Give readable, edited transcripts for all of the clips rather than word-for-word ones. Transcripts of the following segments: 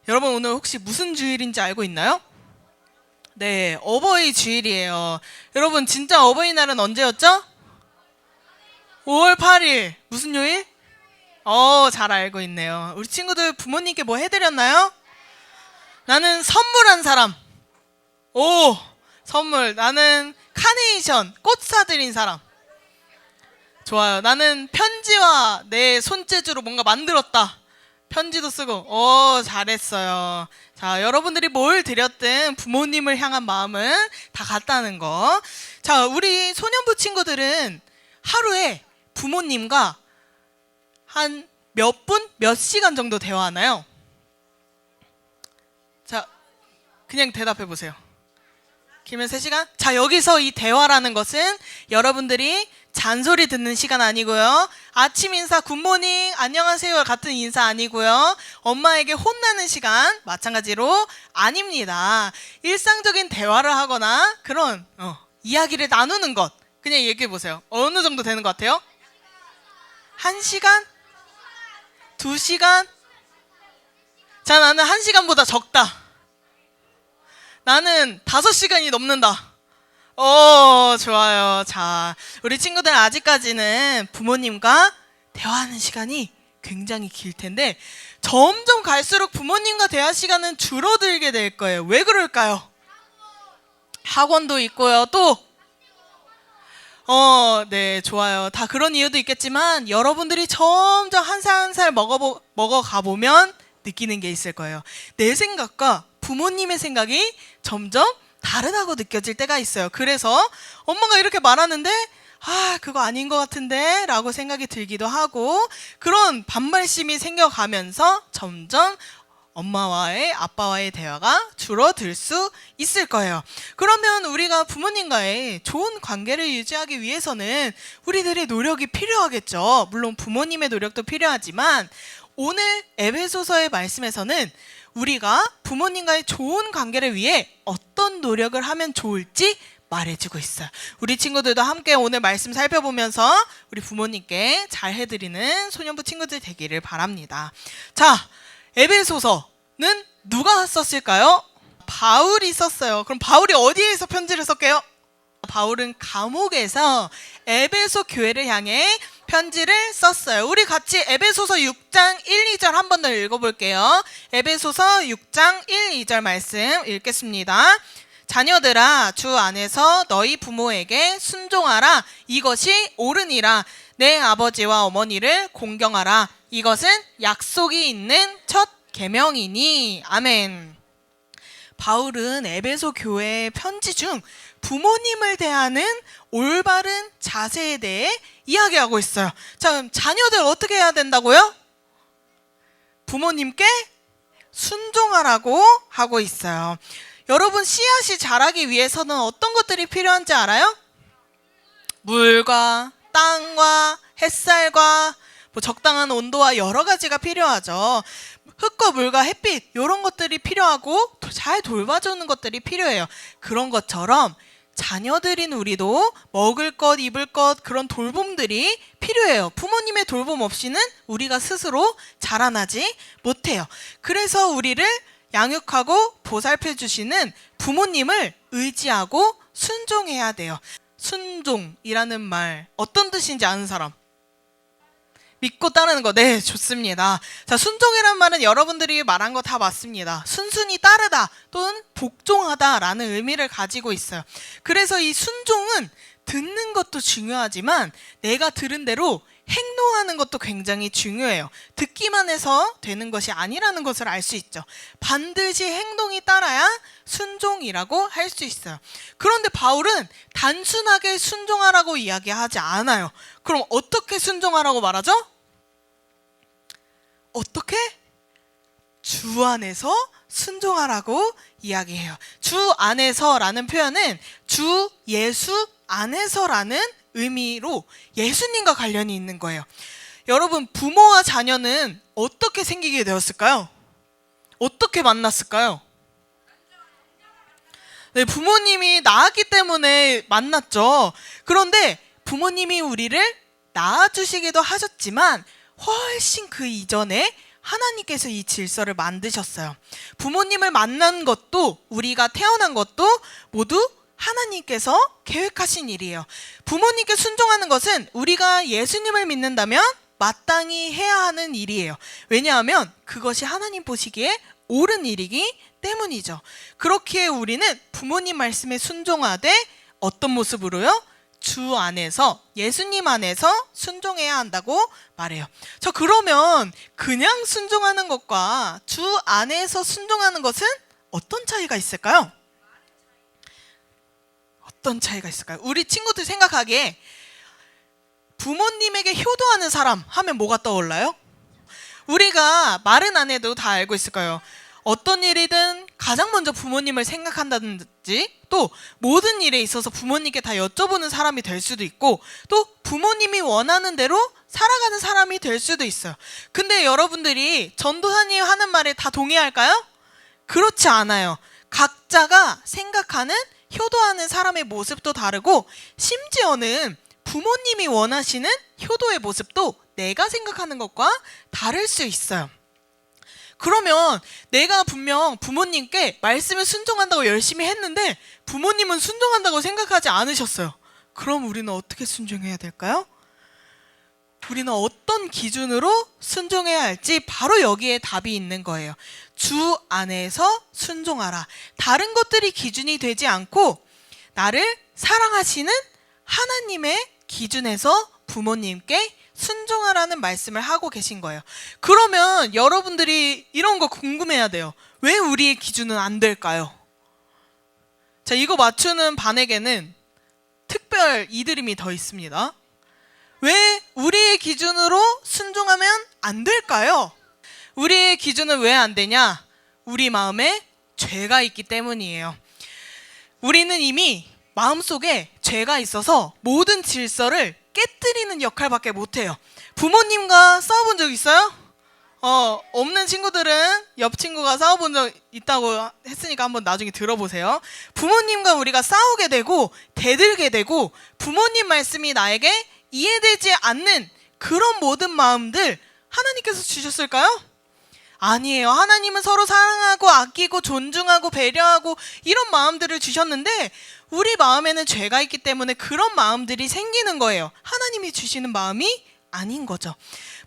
여러분, 오늘 혹시 무슨 주일인지 알고 있나요? 네, 어버이 주일이에요. 여러분, 진짜 어버이날은 언제였죠? 5월 8일. 무슨 요일? 잘 알고 있네요. 우리 친구들 부모님께 뭐 해드렸나요? 나는 선물한 사람. 오, 선물. 나는 카네이션, 꽃 사드린 사람. 좋아요. 나는 편지와 내 손재주로 뭔가 만들었다. 편지도 쓰고. 잘했어요. 자, 여러분들이 뭘 드렸든 부모님을 향한 마음은 다 같다는 거. 자, 우리 소년부 친구들은 하루에 부모님과 한 몇 분, 몇 시간 정도 대화하나요? 자, 그냥 대답해 보세요. 길면 3시간? 자, 여기서 이 대화라는 것은 여러분들이 잔소리 듣는 시간 아니고요. 아침 인사 굿모닝 안녕하세요 같은 인사 아니고요. 엄마에게 혼나는 시간 마찬가지로 아닙니다. 일상적인 대화를 하거나 그런 이야기를 나누는 것. 그냥 얘기해 보세요. 어느 정도 되는 것 같아요? 1시간? 2시간? 자, 나는 1시간보다 적다. 나는 5시간이 넘는다. 좋아요. 자, 우리 친구들 아직까지는 부모님과 대화하는 시간이 굉장히 길 텐데 점점 갈수록 부모님과 대화 시간은 줄어들게 될 거예요. 왜 그럴까요? 학원도 있고요. 또 네, 좋아요. 다 그런 이유도 있겠지만 여러분들이 점점 한 살 한 살 먹어가 보면 느끼는 게 있을 거예요. 내 생각과 부모님의 생각이 점점 다르다고 느껴질 때가 있어요. 그래서 엄마가 이렇게 말하는데 그거 아닌 것 같은데 라고 생각이 들기도 하고 그런 반발심이 생겨가면서 점점 엄마와의 아빠와의 대화가 줄어들 수 있을 거예요. 그러면 우리가 부모님과의 좋은 관계를 유지하기 위해서는 우리들의 노력이 필요하겠죠. 물론 부모님의 노력도 필요하지만 오늘 에베소서의 말씀에서는 우리가 부모님과의 좋은 관계를 위해 어떤 노력을 하면 좋을지 말해주고 있어요. 우리 친구들도 함께 오늘 말씀 살펴보면서 우리 부모님께 잘 해드리는 소년부 친구들 되기를 바랍니다. 자, 에베소서는 누가 썼을까요? 바울이 썼어요. 그럼 바울이 어디에서 편지를 썼게요? 바울은 감옥에서 에베소 교회를 향해 편지를 썼어요. 우리 같이 에베소서 6장 1, 2절 한 번 더 읽어볼게요. 에베소서 6장 1, 2절 말씀 읽겠습니다. 자녀들아, 주 안에서 너희 부모에게 순종하라. 이것이 옳으니라. 내 아버지와 어머니를 공경하라. 이것은 약속이 있는 첫 계명이니. 아멘. 바울은 에베소 교회의 편지 중 부모님을 대하는 올바른 자세에 대해 이야기하고 있어요. 자, 그럼 자녀들 어떻게 해야 된다고요? 부모님께 순종하라고 하고 있어요. 여러분, 씨앗이 자라기 위해서는 어떤 것들이 필요한지 알아요? 물과 땅과 햇살과 적당한 온도와 여러 가지가 필요하죠. 흙과 물과 햇빛 이런 것들이 필요하고 잘 돌봐주는 것들이 필요해요. 그런 것처럼 자녀들인 우리도 먹을 것, 입을 것 그런 돌봄들이 필요해요. 부모님의 돌봄 없이는 우리가 스스로 자라나지 못해요. 그래서 우리를 양육하고 보살펴 주시는 부모님을 의지하고 순종해야 돼요. 순종이라는 말 어떤 뜻인지 아는 사람? 믿고 따르는 거. 네, 좋습니다. 자, 순종이란 말은 여러분들이 말한 거 다 맞습니다. 순순히 따르다 또는 복종하다라는 의미를 가지고 있어요. 그래서 이 순종은 듣는 것도 중요하지만 내가 들은 대로 행동하는 것도 굉장히 중요해요. 듣기만 해서 되는 것이 아니라는 것을 알 수 있죠. 반드시 행동이 따라야 순종이라고 할 수 있어요. 그런데 바울은 단순하게 순종하라고 이야기하지 않아요. 그럼 어떻게 순종하라고 말하죠? 어떻게? 주 안에서 순종하라고 이야기해요. 주 안에서라는 표현은 주 예수 안에서라는 의미로 예수님과 관련이 있는 거예요. 여러분, 부모와 자녀는 어떻게 생기게 되었을까요? 어떻게 만났을까요? 네, 부모님이 낳았기 때문에 만났죠. 그런데 부모님이 우리를 낳아주시기도 하셨지만 훨씬 그 이전에 하나님께서 이 질서를 만드셨어요. 부모님을 만난 것도 우리가 태어난 것도 모두 하나님께서 계획하신 일이에요. 부모님께 순종하는 것은 우리가 예수님을 믿는다면 마땅히 해야 하는 일이에요. 왜냐하면 그것이 하나님 보시기에 옳은 일이기 때문이죠. 그렇기에 우리는 부모님 말씀에 순종하되 어떤 모습으로요? 주 안에서, 예수님 안에서 순종해야 한다고 말해요. 저 그러면 그냥 순종하는 것과 주 안에서 순종하는 것은 어떤 차이가 있을까요? 어떤 차이가 있을까요? 우리 친구들 생각하기에 부모님에게 효도하는 사람 하면 뭐가 떠올라요? 우리가 말은 안 해도 다 알고 있을 거예요. 어떤 일이든 가장 먼저 부모님을 생각한다든지, 또 모든 일에 있어서 부모님께 다 여쭤보는 사람이 될 수도 있고, 또 부모님이 원하는 대로 살아가는 사람이 될 수도 있어요. 근데 여러분들이 전도사님 하는 말에 다 동의할까요? 그렇지 않아요. 각자가 생각하는 효도하는 사람의 모습도 다르고, 심지어는 부모님이 원하시는 효도의 모습도 내가 생각하는 것과 다를 수 있어요. 그러면 내가 분명 부모님께 말씀을 순종한다고 열심히 했는데 부모님은 순종한다고 생각하지 않으셨어요. 그럼 우리는 어떻게 순종해야 될까요? 우리는 어떤 기준으로 순종해야 할지 바로 여기에 답이 있는 거예요. 주 안에서 순종하라. 다른 것들이 기준이 되지 않고 나를 사랑하시는 하나님의 기준에서 부모님께 순종하라는 말씀을 하고 계신 거예요. 그러면 여러분들이 이런 거 궁금해야 돼요. 왜 우리의 기준은 안 될까요? 자, 이거 맞추는 반에게는 특별 이드림이 더 있습니다. 왜 우리의 기준으로 순종하면 안 될까요? 우리의 기준은 왜 안 되냐? 우리 마음에 죄가 있기 때문이에요. 우리는 이미 마음속에 죄가 있어서 모든 질서를 깨뜨리는 역할밖에 못해요. 부모님과 싸워본 적 있어요? 없는 친구들은 옆 친구가 싸워본 적 있다고 했으니까 한번 나중에 들어보세요. 부모님과 우리가 싸우게 되고 대들게 되고 부모님 말씀이 나에게 이해되지 않는 그런 모든 마음들 하나님께서 주셨을까요? 아니에요. 하나님은 서로 사랑하고 아끼고 존중하고 배려하고 이런 마음들을 주셨는데 우리 마음에는 죄가 있기 때문에 그런 마음들이 생기는 거예요. 하나님이 주시는 마음이 아닌 거죠.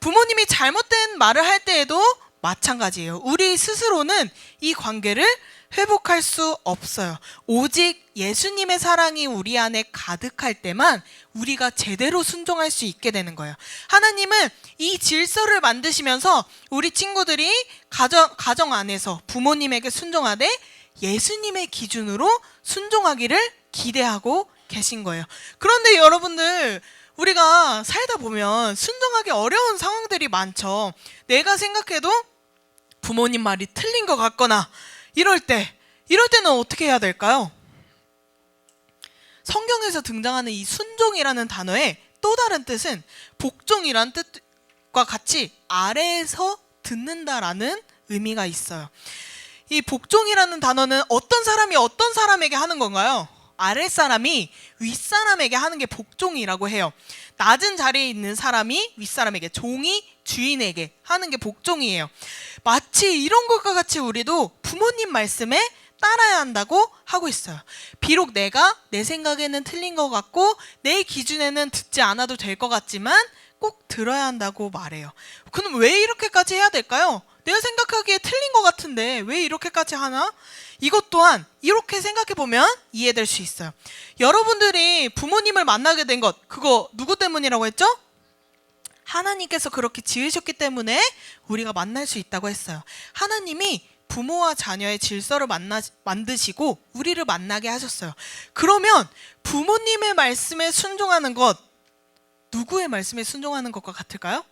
부모님이 잘못된 말을 할 때에도 마찬가지예요. 우리 스스로는 이 관계를 회복할 수 없어요. 오직 예수님의 사랑이 우리 안에 가득할 때만 우리가 제대로 순종할 수 있게 되는 거예요. 하나님은 이 질서를 만드시면서 우리 친구들이 가정 안에서 부모님에게 순종하되 예수님의 기준으로 순종하기를 기대하고 계신 거예요. 그런데 여러분들, 우리가 살다 보면 순종하기 어려운 상황들이 많죠. 내가 생각해도 부모님 말이 틀린 것 같거나 이럴 때는 어떻게 해야 될까요? 성경에서 등장하는 이 순종이라는 단어의 또 다른 뜻은 복종이란 뜻과 같이 아래에서 듣는다라는 의미가 있어요. 이 복종이라는 단어는 어떤 사람이 어떤 사람에게 하는 건가요? 아랫사람이 윗사람에게 하는 게 복종이라고 해요. 낮은 자리에 있는 사람이 윗사람에게, 종이 주인에게 하는 게 복종이에요. 마치 이런 것과 같이 우리도 부모님 말씀에 따라야 한다고 하고 있어요. 비록 내가 내 생각에는 틀린 것 같고 내 기준에는 듣지 않아도 될 것 같지만 꼭 들어야 한다고 말해요. 그럼 왜 이렇게까지 해야 될까요? 내가 생각하기에 틀린 것 같은데 왜 이렇게까지 하나? 이것 또한 이렇게 생각해보면 이해될 수 있어요. 여러분들이 부모님을 만나게 된 것, 그거 누구 때문이라고 했죠? 하나님께서 그렇게 지으셨기 때문에 우리가 만날 수 있다고 했어요. 하나님이 부모와 자녀의 질서를 만드시고 우리를 만나게 하셨어요. 그러면 부모님의 말씀에 순종하는 것, 누구의 말씀에 순종하는 것과 같을까요?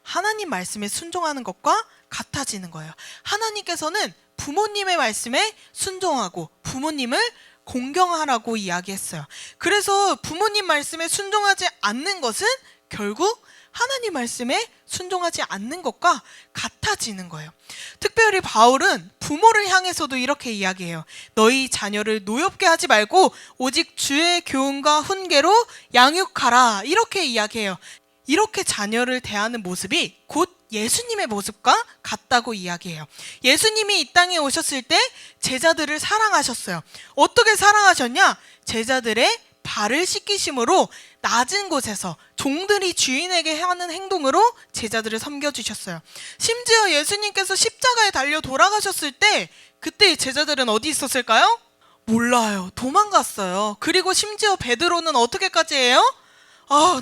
하나님 말씀에 순종하는 것과 같아지는 거예요. 하나님께서는 부모님의 말씀에 순종하고 부모님을 공경하라고 이야기했어요. 그래서 부모님 말씀에 순종하지 않는 것은 결국 하나님 말씀에 순종하지 않는 것과 같아지는 거예요. 특별히 바울은 부모를 향해서도 이렇게 이야기해요. 너희 자녀를 노엽게 하지 말고 오직 주의 교훈과 훈계로 양육하라. 이렇게 이야기해요. 이렇게 자녀를 대하는 모습이 곧 예수님의 모습과 같다고 이야기해요. 예수님이 이 땅에 오셨을 때 제자들을 사랑하셨어요. 어떻게 사랑하셨냐? 제자들의 발을 씻기심으로 낮은 곳에서 종들이 주인에게 하는 행동으로 제자들을 섬겨주셨어요. 심지어 예수님께서 십자가에 달려 돌아가셨을 때 그때 제자들은 어디 있었을까요? 몰라요. 도망갔어요. 그리고 심지어 베드로는 어떻게까지 해요?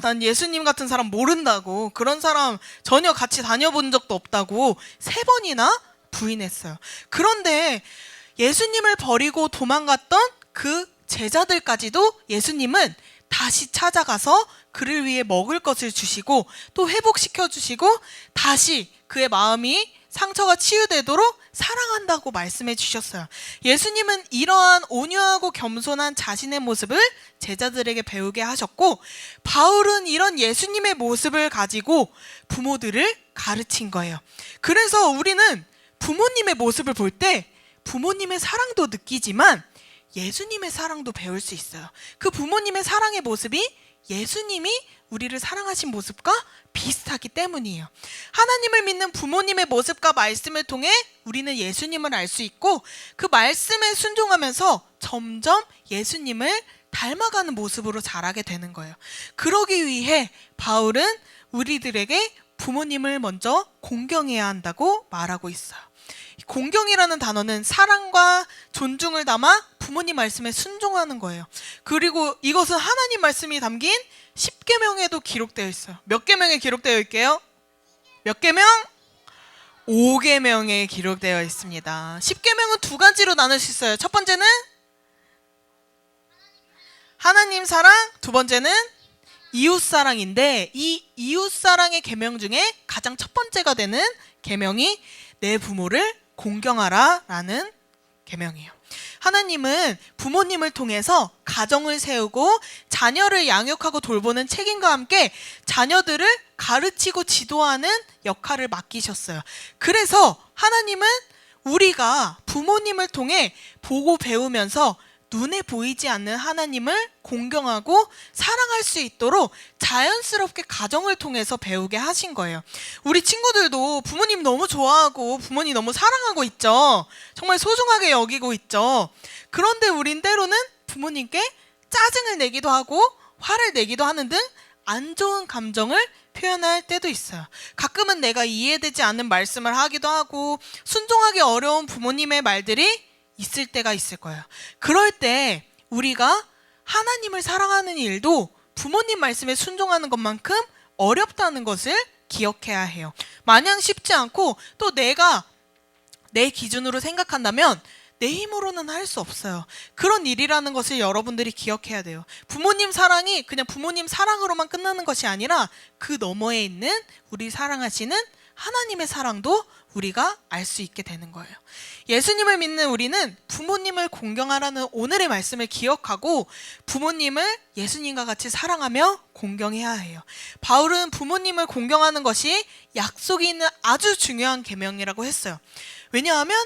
난 예수님 같은 사람 모른다고, 그런 사람 전혀 같이 다녀본 적도 없다고 3번이나 부인했어요. 그런데 예수님을 버리고 도망갔던 그 제자들까지도 예수님은 다시 찾아가서 그를 위해 먹을 것을 주시고 또 회복시켜 주시고 다시 그의 마음이 상처가 치유되도록 사랑한다고 말씀해 주셨어요. 예수님은 이러한 온유하고 겸손한 자신의 모습을 제자들에게 배우게 하셨고, 바울은 이런 예수님의 모습을 가지고 부모들을 가르친 거예요. 그래서 우리는 부모님의 모습을 볼 때 부모님의 사랑도 느끼지만 예수님의 사랑도 배울 수 있어요. 그 부모님의 사랑의 모습이 예수님이 우리를 사랑하신 모습과 비슷하기 때문이에요. 하나님을 믿는 부모님의 모습과 말씀을 통해 우리는 예수님을 알 수 있고 그 말씀에 순종하면서 점점 예수님을 닮아가는 모습으로 자라게 되는 거예요. 그러기 위해 바울은 우리들에게 부모님을 먼저 공경해야 한다고 말하고 있어요. 공경이라는 단어는 사랑과 존중을 담아 부모님 말씀에 순종하는 거예요. 그리고 이것은 하나님 말씀이 담긴 10계명에도 기록되어 있어요. 몇 계명에 기록되어 있게요? 몇 계명? 5계명에 기록되어 있습니다. 10계명은 2가지로 나눌 수 있어요. 첫 번째는 하나님 사랑, 두 번째는 이웃 사랑인데, 이 이웃 사랑의 계명 중에 가장 첫 번째가 되는 계명이 내 부모를 공경하라 라는 계명이에요. 하나님은 부모님을 통해서 가정을 세우고 자녀를 양육하고 돌보는 책임과 함께 자녀들을 가르치고 지도하는 역할을 맡기셨어요. 그래서 하나님은 우리가 부모님을 통해 보고 배우면서 눈에 보이지 않는 하나님을 공경하고 사랑할 수 있도록 자연스럽게 가정을 통해서 배우게 하신 거예요. 우리 친구들도 부모님 너무 좋아하고 부모님 너무 사랑하고 있죠. 정말 소중하게 여기고 있죠. 그런데 우린 때로는 부모님께 짜증을 내기도 하고 화를 내기도 하는 등 안 좋은 감정을 표현할 때도 있어요. 가끔은 내가 이해되지 않는 말씀을 하기도 하고 순종하기 어려운 부모님의 말들이 있을 때가 있을 거예요. 그럴 때 우리가 하나님을 사랑하는 일도 부모님 말씀에 순종하는 것만큼 어렵다는 것을 기억해야 해요. 마냥 쉽지 않고 또 내가 내 기준으로 생각한다면 내 힘으로는 할 수 없어요. 그런 일이라는 것을 여러분들이 기억해야 돼요. 부모님 사랑이 그냥 부모님 사랑으로만 끝나는 것이 아니라 그 너머에 있는 우리 사랑하시는 하나님의 사랑도 우리가 알 수 있게 되는 거예요. 예수님을 믿는 우리는 부모님을 공경하라는 오늘의 말씀을 기억하고 부모님을 예수님과 같이 사랑하며 공경해야 해요. 바울은 부모님을 공경하는 것이 약속이 있는 아주 중요한 계명이라고 했어요. 왜냐하면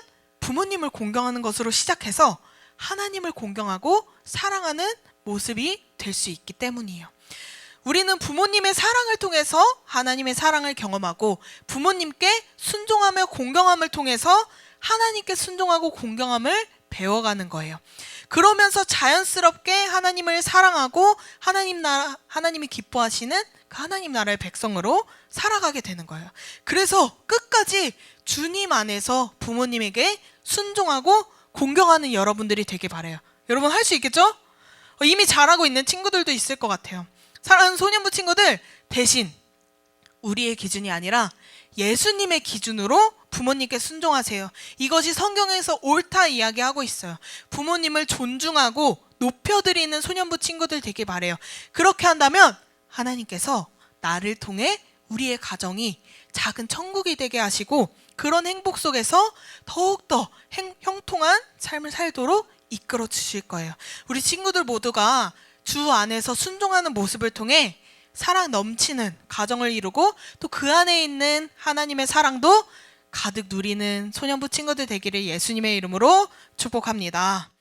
부모님을 공경하는 것으로 시작해서 하나님을 공경하고 사랑하는 모습이 될 수 있기 때문이에요. 우리는 부모님의 사랑을 통해서 하나님의 사랑을 경험하고 부모님께 순종하며 공경함을 통해서 하나님께 순종하고 공경함을 배워가는 거예요. 그러면서 자연스럽게 하나님을 사랑하고 하나님이 기뻐하시는 그 하나님 나라의 백성으로 살아가게 되는 거예요. 그래서 끝까지 주님 안에서 부모님에게 순종하고 공경하는 여러분들이 되길 바라요. 여러분 할 수 있겠죠? 이미 잘하고 있는 친구들도 있을 것 같아요. 사랑하는 소년부 친구들, 대신 우리의 기준이 아니라 예수님의 기준으로 부모님께 순종하세요. 이것이 성경에서 옳다 이야기하고 있어요. 부모님을 존중하고 높여드리는 소년부 친구들 되길 바래요. 그렇게 한다면 하나님께서 나를 통해 우리의 가정이 작은 천국이 되게 하시고 그런 행복 속에서 더욱더 형통한 삶을 살도록 이끌어 주실 거예요. 우리 친구들 모두가 주 안에서 순종하는 모습을 통해 사랑 넘치는 가정을 이루고 또 그 안에 있는 하나님의 사랑도 가득 누리는 소년부 친구들 되기를 예수님의 이름으로 축복합니다.